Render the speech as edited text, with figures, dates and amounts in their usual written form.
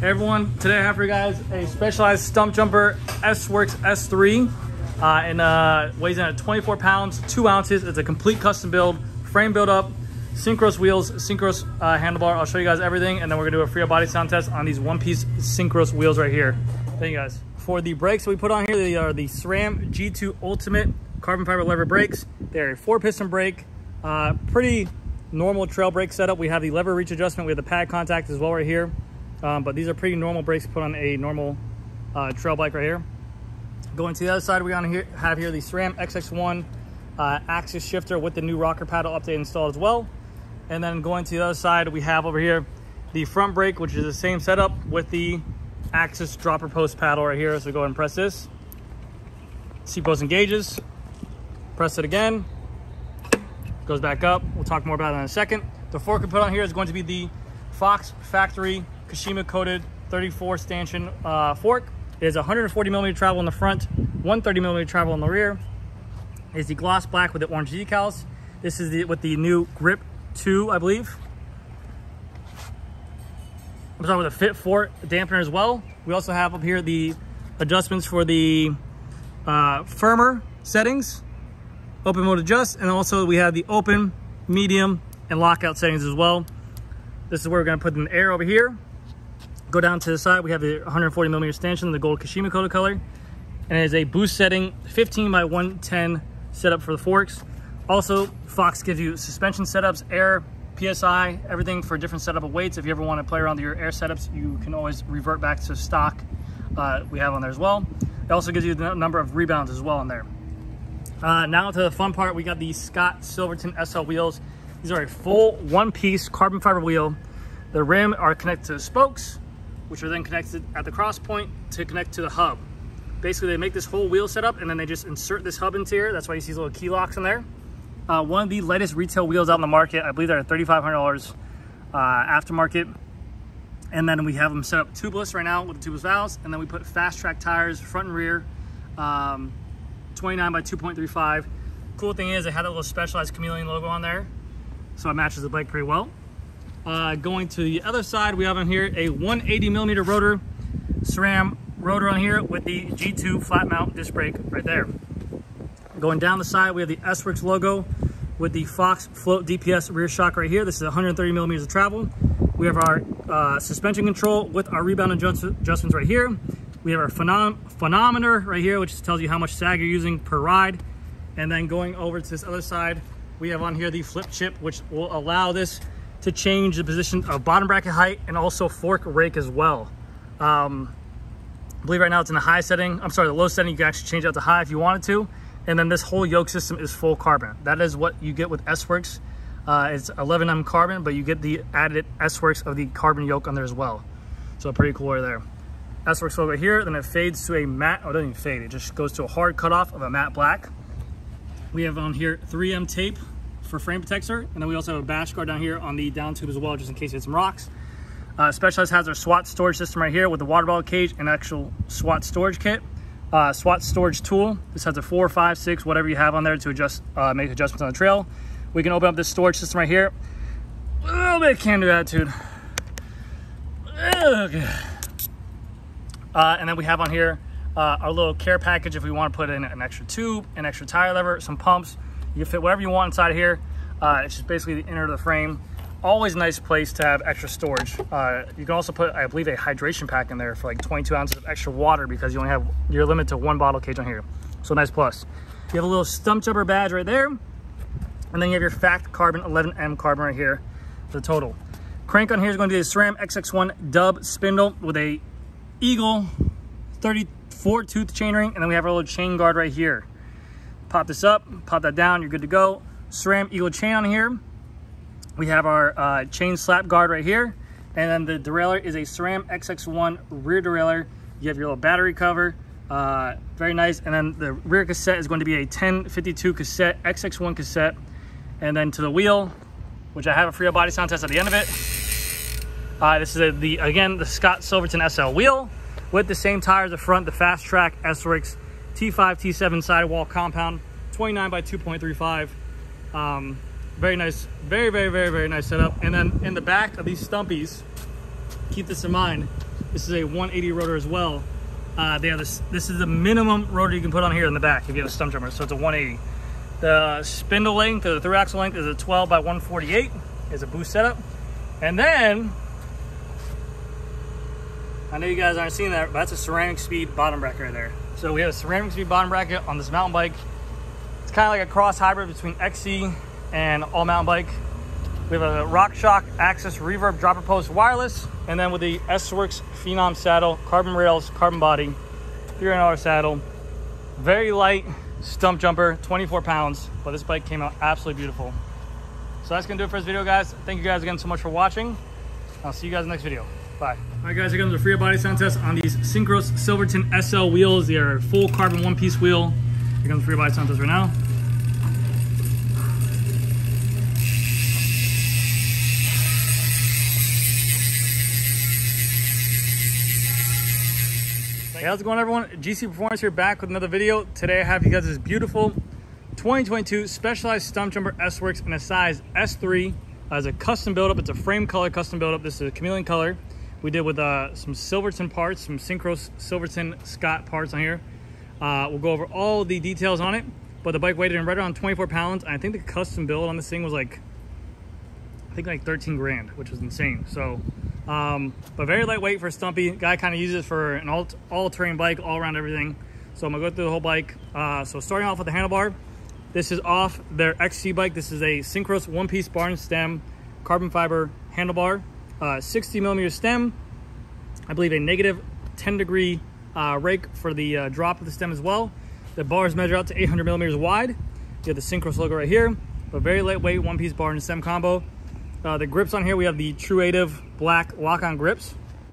Hey everyone, today I have for you guys a Specialized Stump Jumper S-Works S3 and weighs in at 24 pounds, 2 ounces. It's a complete custom build, frame build up, synchros wheels, synchros handlebar. I'll show you guys everything, and then we're gonna do a free body sound test on these one-piece synchros wheels right here. Thank you guys. For the brakes we put on here, they are the SRAM G2 Ultimate carbon fiber lever brakes. They're a 4-piston brake, pretty normal trail brake setup. We have the lever reach adjustment, we have the pad contact as well right here. But these are pretty normal brakes put on a normal trail bike right here. Going to the other side, we have here the SRAM XX1 axis shifter with the new rocker paddle update installed as well. And then going to the other side, we have over here the front brake, which is the same setup with the axis dropper post paddle right here. So go ahead and press this. Seat post engages. Press it again. Goes back up. We'll talk more about it in a second. The fork we put on here is going to be the Fox Factory Kashima coated 34 stanchion fork. It is 140 millimeter travel in the front, 130 millimeter travel in the rear. It is the gloss black with the orange decals. This is with the new Grip 2, I believe. I'm talking with a Fit 4 dampener as well. We also have up here the adjustments for the firmer settings, open mode adjust, and also we have the open, medium, and lockout settings as well. This is where we're going to put an air over here. Go down to the side, we have the 140 millimeter stanchion, the gold Kashima coated color. And it is a boost setting, 15 by 110 setup for the forks. Also, Fox gives you suspension setups, air, PSI, everything for different setup of weights. If you ever want to play around with your air setups, you can always revert back to stock we have on there as well. It also gives you the number of rebounds as well in there. Now to the fun part, we got the Scott Silverton SL wheels. These are a full one-piece carbon fiber wheel. The rim are connected to the spokes, which are then connected at the cross point to connect to the hub. Basically, they make this whole wheel setup and then they just insert this hub into here. That's why you see these little key locks in there. One of the lightest retail wheels out in the market. I believe they're at $3,500 aftermarket. And then we have them set up tubeless right now with the tubeless valves. And then we put fast track tires, front and rear, 29 by 2.35. Cool thing is they have that little Specialized Chameleon logo on there, so it matches the bike pretty well. Going to the other side, we have on here a 180 millimeter rotor, SRAM rotor on here with the G2 flat mount disc brake right there. Going down the side, we have the S-Works logo with the Fox Float DPS rear shock right here. This is 130 millimeters of travel. We have our suspension control with our rebound adjustments right here. We have our phonometer right here, which tells you how much sag you're using per ride. And then going over to this other side, we have on here the flip chip, which will allow this to change the position of bottom bracket height and also fork rake as well. I believe right now it's in the high setting. I'm sorry, the low setting. You can actually change it out to high if you wanted to. And then this whole yoke system is full carbon. That is what you get with S-Works. It's 11M carbon, but you get the added S-Works of the carbon yoke on there as well. So pretty cool right there. S-Works logo here, then it fades to a matte, oh, it doesn't even fade. It just goes to a hard cutoff of a matte black. We have on here 3M tape for frame protector, and then we also have a bash guard down here on the down tube as well, just in case you hit some rocks. Specialized has their SWAT storage system right here with the water bottle cage and actual SWAT storage kit. SWAT storage tool. This has a 4, 5, 6, whatever you have on there to adjust, make adjustments on the trail. We can open up this storage system right here. A little bit of can-do attitude. Okay. And then we have on here our little care package if we want to put in an extra tube, an extra tire lever, some pumps. You can fit whatever you want inside of here. It's just basically the inner of the frame. Always a nice place to have extra storage. You can also put, I believe, a hydration pack in there for like 22 ounces of extra water because you only have, you're limited to 1 bottle cage on here. So nice plus. You have a little stump jumper badge right there. And then you have your Fact Carbon 11M carbon right here for the total. Crank on here is going to be the SRAM XX1 dub spindle with a Eagle 34 tooth chainring. And then we have our little chain guard right here. Pop this up, pop that down, you're good to go. SRAM Eagle chain on here. We have our chain slap guard right here. And then the derailleur is a SRAM XX1 rear derailleur. You have your little battery cover, very nice. And then the rear cassette is going to be a 1052 cassette, XX1 cassette. And then to the wheel, which I have a free body sound test at the end of it. This is again, the Scott Silverton SL wheel with the same tires at the front, the Fast Track S-Works T5, T7 sidewall compound, 29 by 2.35. Very nice, very nice setup. And then in the back of these stumpies, keep this in mind, This is a 180 rotor as well. They have this is the minimum rotor you can put on here in the back if you have a stump jumper, so it's a 180. The spindle length, or the through axle length, is a 12 by 148. Is a boost setup. And then, I know you guys aren't seeing that, but that's a ceramic speed bottom bracket right there. So we have a ceramic speed bottom bracket on this mountain bike. It's kind of like a cross hybrid between XC and all mountain bike. We have a RockShox Axis reverb dropper post wireless, and then with the S-Works Phenom saddle, carbon rails, carbon body, $300 saddle, very light stump jumper, 24 pounds, but this bike came out absolutely beautiful. So that's gonna do it for this video, guys. Thank you guys again so much for watching. I'll see you guys in the next video. Bye. All right, guys, here comes the free body sound test on these Syncros Silverton SL wheels. They are full carbon one-piece wheel. Here comes the free body sound test right now. Hey, how's it going, everyone? GC Performance here, back with another video. Today I have you guys this beautiful 2022 Specialized Stump Jumper S-Works in a size S3 as a custom build-up. It's a frame color custom build-up. This is a chameleon color. We did with some Silverton parts, some Syncros Silverton Scott parts on here. We'll go over all the details on it, but the bike weighed in right around 24 pounds. And I think the custom build on this thing was like 13 grand, which was insane. So, but very lightweight for a stumpy. Guy kind of uses it for an all-terrain bike, all around everything. So I'm gonna go through the whole bike. So starting off with the handlebar, this is off their XC bike. This is a Syncros one-piece bar and stem, carbon fiber handlebar, 60 millimeter stem. I believe a negative 10 degree rake for the drop of the stem as well. The bars measure out to 800 millimeters wide. You have the Syncros logo right here, but very lightweight one-piece bar and stem combo. The grips on here, we have the Truative black lock-on grips.